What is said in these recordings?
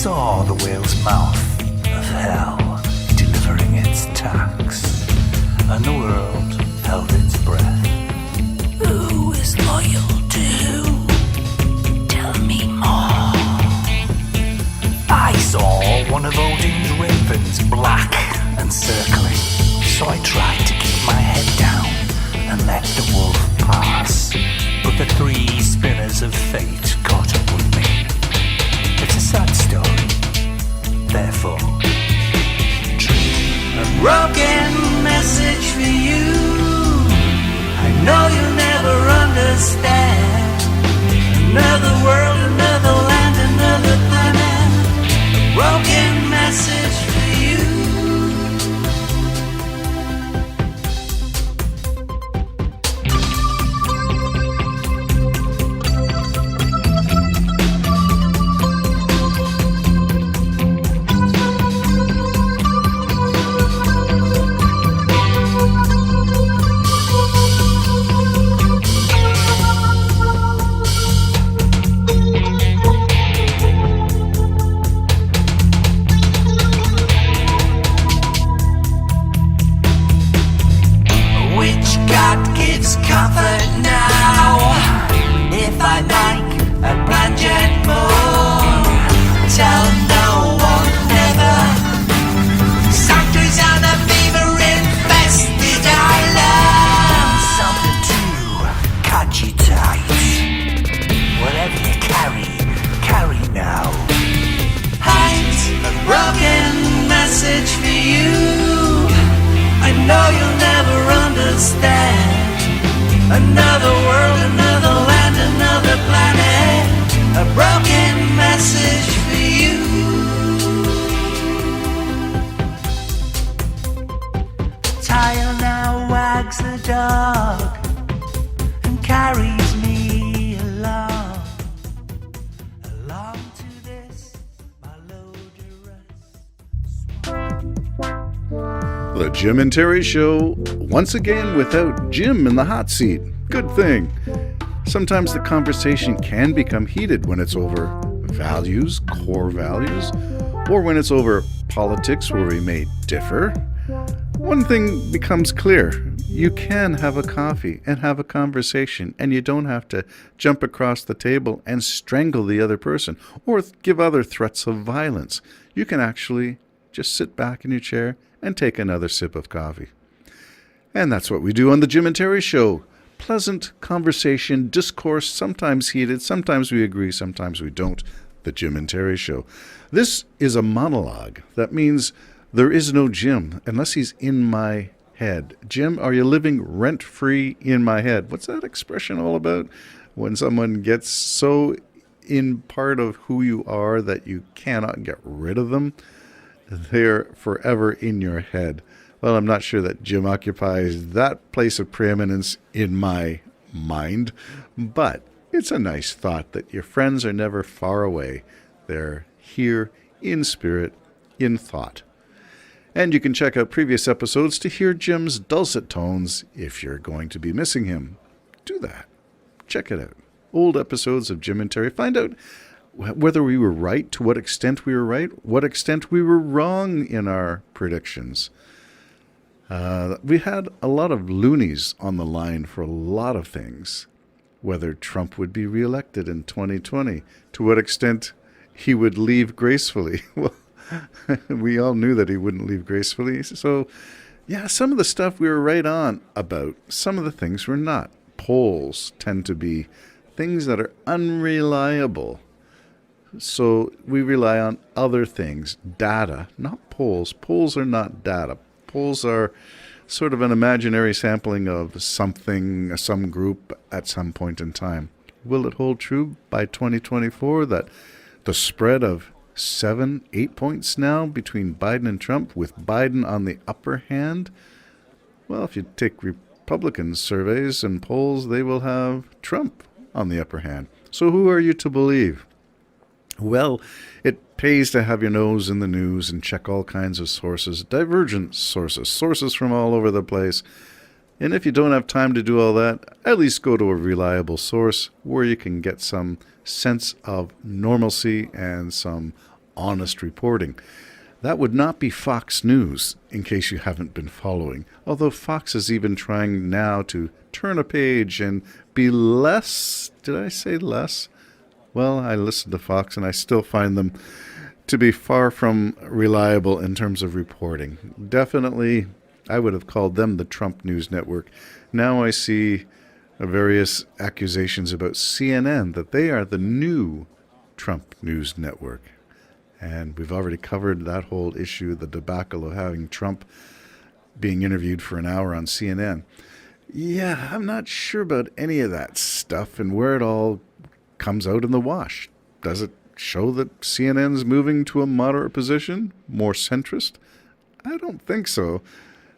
saw the whale's mouth of hell delivering its tax, and the world held its breath. Who is loyal to who? Tell me more. I saw one of Odin's ravens, black and circling, so I tried to keep my head down and let the wolf pass, but the three spinners of fate caught up with me. It's a sad story, therefore true. A broken message for you. I know you'll never understand. Another world, another land, another planet. A broken message for you. Comfort now. If I like a blanket more, tell no one never. Sanctuaries and a fever infested island. Something to catch you tight. Whatever you carry now. Hide a broken message for you. I know you'll never understand. Another world, another land, another planet. A broken message for you. Tail now wags the dog and carries me along to this, my loaderous. The Jim and Terry Show, once again without Jim in the hot seat. Good thing. Sometimes the conversation can become heated when it's over values, core values, or when it's over politics where we may differ. One thing becomes clear. You can have a coffee and have a conversation, and you don't have to jump across the table and strangle the other person or give other threats of violence. You can actually just sit back in your chair and take another sip of coffee. And that's what we do on the Jim and Terry Show. Pleasant conversation, discourse, sometimes heated, sometimes we agree, sometimes we don't. The Jim and Terry Show. This is a monologue. That means there is no Jim unless he's in my head. Jim, are you living rent-free in my head? What's that expression all about? When someone gets so in part of who you are that you cannot get rid of them, they're forever in your head. Well, I'm not sure that Jim occupies that place of preeminence in my mind, but it's a nice thought that your friends are never far away. They're here in spirit, in thought. And you can check out previous episodes to hear Jim's dulcet tones if you're going to be missing him. Do that. Check it out. Old episodes of Jim and Terry. Find out whether we were right, to what extent we were right, what extent we were wrong in our predictions. We had a lot of loonies on the line for a lot of things. Whether Trump would be reelected in 2020, to what extent he would leave gracefully. Well, we all knew that he wouldn't leave gracefully. So, yeah, some of the stuff we were right on about. Some of the things we're not. Polls tend to be things that are unreliable. So we rely on other things. Data, not polls. Polls are not data. Polls are sort of an imaginary sampling of something, some group at some point in time. Will it hold true by 2024 that the spread of 7-8 points now between Biden and Trump, with Biden on the upper hand? Well, if you take Republican surveys and polls, they will have Trump on the upper hand. So who are you to believe? Well, it pays to have your nose in the news and check all kinds of sources, divergent sources from all over the place. And if you don't have time to do all that, at least go to a reliable source where you can get some sense of normalcy and some honest reporting. That would not be Fox News, in case you haven't been following. Although Fox is even trying now to turn a page and be less, did I say less? Well, I listen to Fox and I still find them to be far from reliable in terms of reporting. Definitely, I would have called them the Trump News Network. Now I see various accusations about CNN that they are the new Trump News Network. And we've already covered that whole issue, the debacle of having Trump being interviewed for an hour on CNN. Yeah, I'm not sure about any of that stuff and where it all comes out in the wash. Does it show that CNN's moving to a moderate position, more centrist? I don't think so.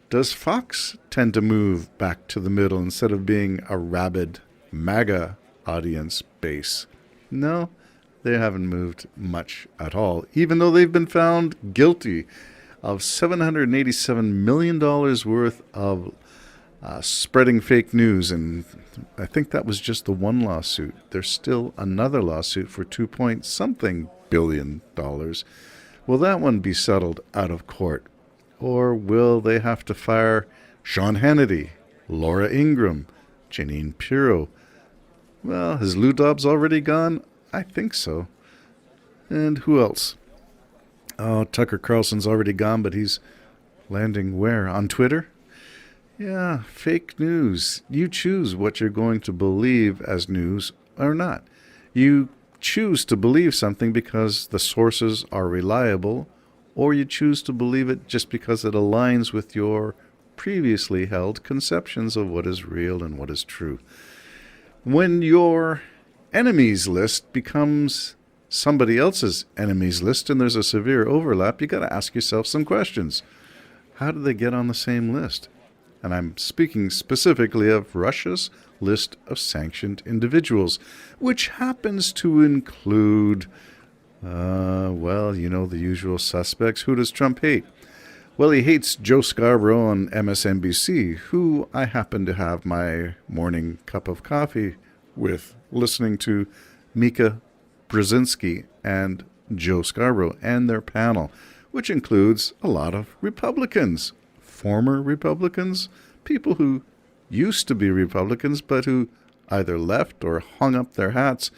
Does Fox tend to move back to the middle instead of being a rabid MAGA audience base? No, they haven't moved much at all, even though they've been found guilty of $787 million worth of spreading fake news. And I think that was just the one lawsuit. There's still another lawsuit for $2.something billion. Will that one be settled out of court? Or will they have to fire Sean Hannity, Laura Ingraham, Janine Pirro? Well, has Lou Dobbs already gone? I think so. And who else? Oh, Tucker Carlson's already gone, but he's landing where? On Twitter? Yeah, fake news. You choose what you're going to believe as news or not. You choose to believe something because the sources are reliable, or you choose to believe it just because it aligns with your previously held conceptions of what is real and what is true. When your enemies list becomes somebody else's enemies list and there's a severe overlap, you got to ask yourself some questions. How did they get on the same list? And I'm speaking specifically of Russia's list of sanctioned individuals, which happens to include the usual suspects. Who does Trump hate? Well, he hates Joe Scarborough on MSNBC, who I happen to have my morning cup of coffee with, listening to Mika Brzezinski and Joe Scarborough and their panel, which includes a lot of Republicans, former Republicans, people who used to be Republicans but who either left or hung up their hats,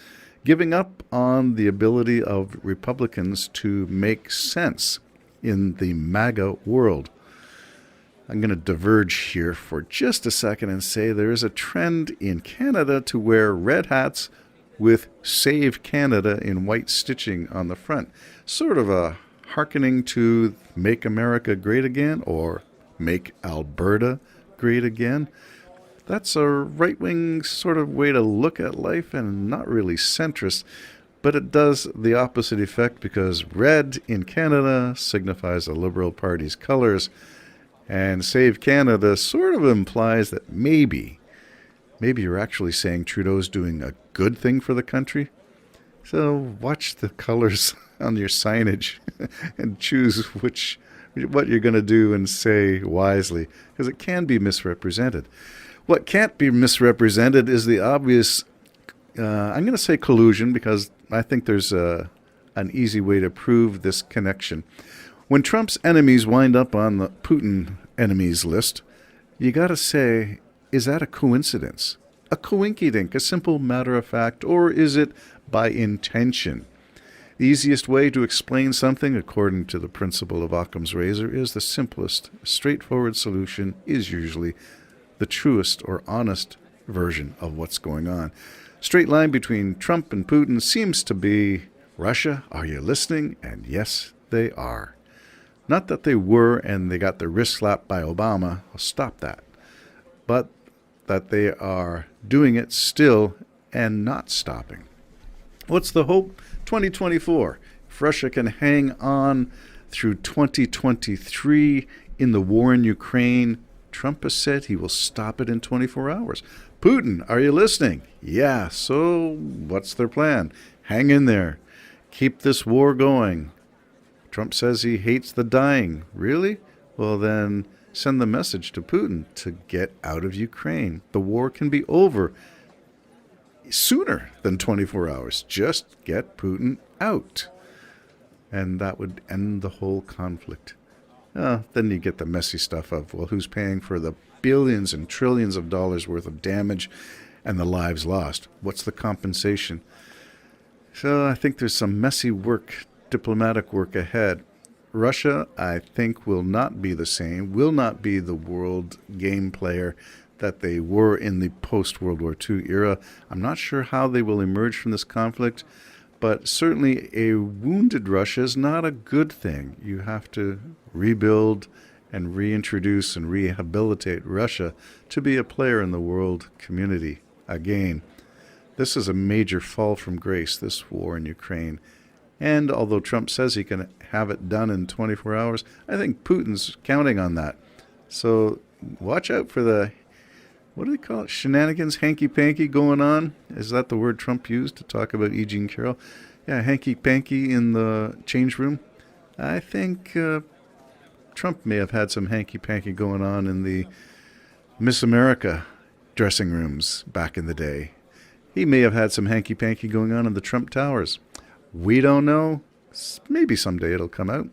giving up on the ability of Republicans to make sense in the MAGA world. I'm going to diverge here for just a second and say there is a trend in Canada to wear red hats with Save Canada in white stitching on the front. Sort of a hearkening to Make America Great Again or Make Alberta Great Again. That's a right-wing sort of way to look at life and not really centrist, but it does the opposite effect because red in Canada signifies the Liberal Party's colors, and Save Canada sort of implies that maybe you're actually saying Trudeau's doing a good thing for the country. So watch the colors on your signage and choose what you're going to do and say wisely, because it can be misrepresented. What can't be misrepresented is the obvious, I'm going to say collusion, because I think there's an easy way to prove this connection. When Trump's enemies wind up on the Putin enemies list, you got to say, is that a coincidence? A coinkydink, a simple matter of fact, or is it by intention? The easiest way to explain something, according to the principle of Occam's razor, is the simplest, straightforward solution is usually the truest or honest version of what's going on. Straight line between Trump and Putin seems to be, Russia, are you listening? And yes, they are. Not that they were and they got their wrist slapped by Obama. I'll stop that. But that they are doing it still and not stopping. What's the hope? 2024. If Russia can hang on through 2023 in the war in Ukraine, Trump has said he will stop it in 24 hours. Putin, are you listening? Yeah, so what's their plan? Hang in there. Keep this war going. Trump says he hates the dying. Really? Well, then send the message to Putin to get out of Ukraine. The war can be over sooner than 24 hours. Just get Putin out. and that would end the whole conflict. Then you get the messy stuff of, well, who's paying for the billions and trillions of dollars worth of damage and the lives lost? What's the compensation? So I think there's some messy work, diplomatic work ahead. Russia, I think, will not be the same, will not be the world game player that they were in the post-World War II era. I'm not sure how they will emerge from this conflict, but certainly a wounded Russia is not a good thing. You have to rebuild and reintroduce and rehabilitate Russia to be a player in the world community again. This is a major fall from grace, this war in Ukraine. And although Trump says he can have it done in 24 hours, I think Putin's counting on that. So watch out for the, what do they call it, shenanigans, hanky-panky going on? Is that the word Trump used to talk about E. Jean Carroll? Yeah, hanky-panky in the change room. I think Trump may have had some hanky-panky going on in the Miss America dressing rooms back in the day. He may have had some hanky-panky going on in the Trump Towers. We don't know. Maybe someday it'll come out.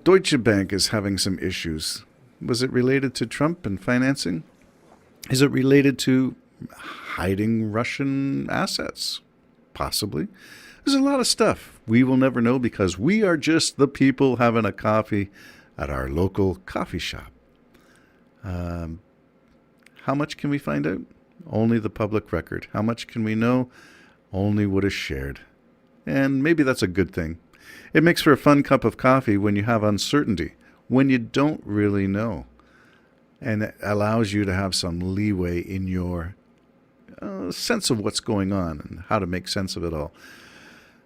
Deutsche Bank is having some issues. Was it related to Trump and financing? Is it related to hiding Russian assets? Possibly. There's a lot of stuff we will never know because we are just the people having a coffee at our local coffee shop. How much can we find out? Only the public record. How much can we know? Only what is shared. And maybe that's a good thing. It makes for a fun cup of coffee when you have uncertainty, when you don't really know. And it allows you to have some leeway in your sense of what's going on and how to make sense of it all.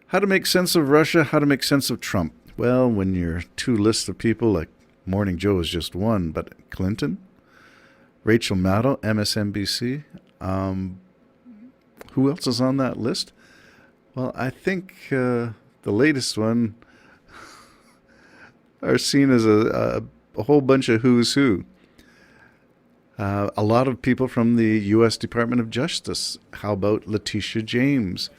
How to make sense of Russia, how to make sense of Trump. Well, when your two lists of people, like Morning Joe is just one, but Clinton, Rachel Maddow, MSNBC, who else is on that list? Well, I think the latest one are seen as a whole bunch of who's who. A lot of people from the U.S. Department of Justice. How about Letitia James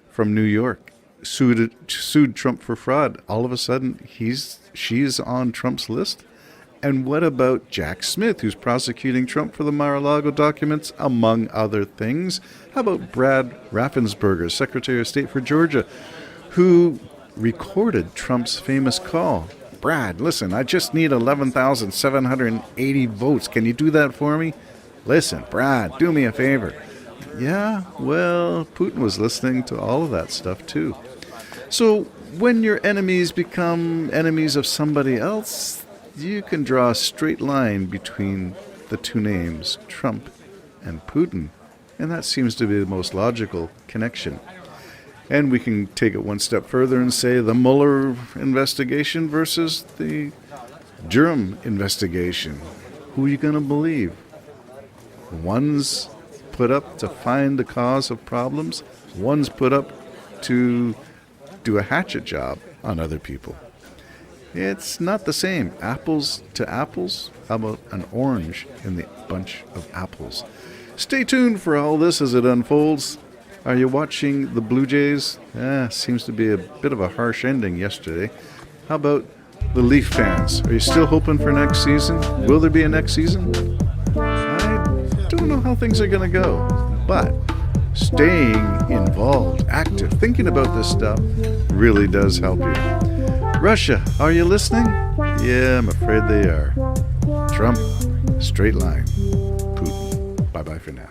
from New York? Sued Trump for fraud. All of a sudden, she's on Trump's list. And what about Jack Smith, who's prosecuting Trump for the Mar-a-Lago documents, among other things? How about Brad Raffensperger, Secretary of State for Georgia, who recorded Trump's famous call? Brad, listen, I just need 11,780 votes. Can you do that for me? Listen, Brad, do me a favor. Yeah, well, Putin was listening to all of that stuff too. So when your enemies become enemies of somebody else, you can draw a straight line between the two names, Trump and Putin, and that seems to be the most logical connection. And we can take it one step further and say the Mueller investigation versus the Durham investigation. Who are you going to believe? One's put up to find the cause of problems, one's put up to do a hatchet job on other people. It's not the same. Apples to apples? How about an orange in the bunch of apples? Stay tuned for all this as it unfolds. Are you watching the Blue Jays? Seems to be a bit of a harsh ending yesterday. How about the Leaf fans? Are you still hoping for next season? Will there be a next season? I don't know how things are going to go, but staying involved, active, thinking about this stuff really does help you. Russia, are you listening? Yeah, I'm afraid they are. Trump, straight line. Putin. Bye-bye for now.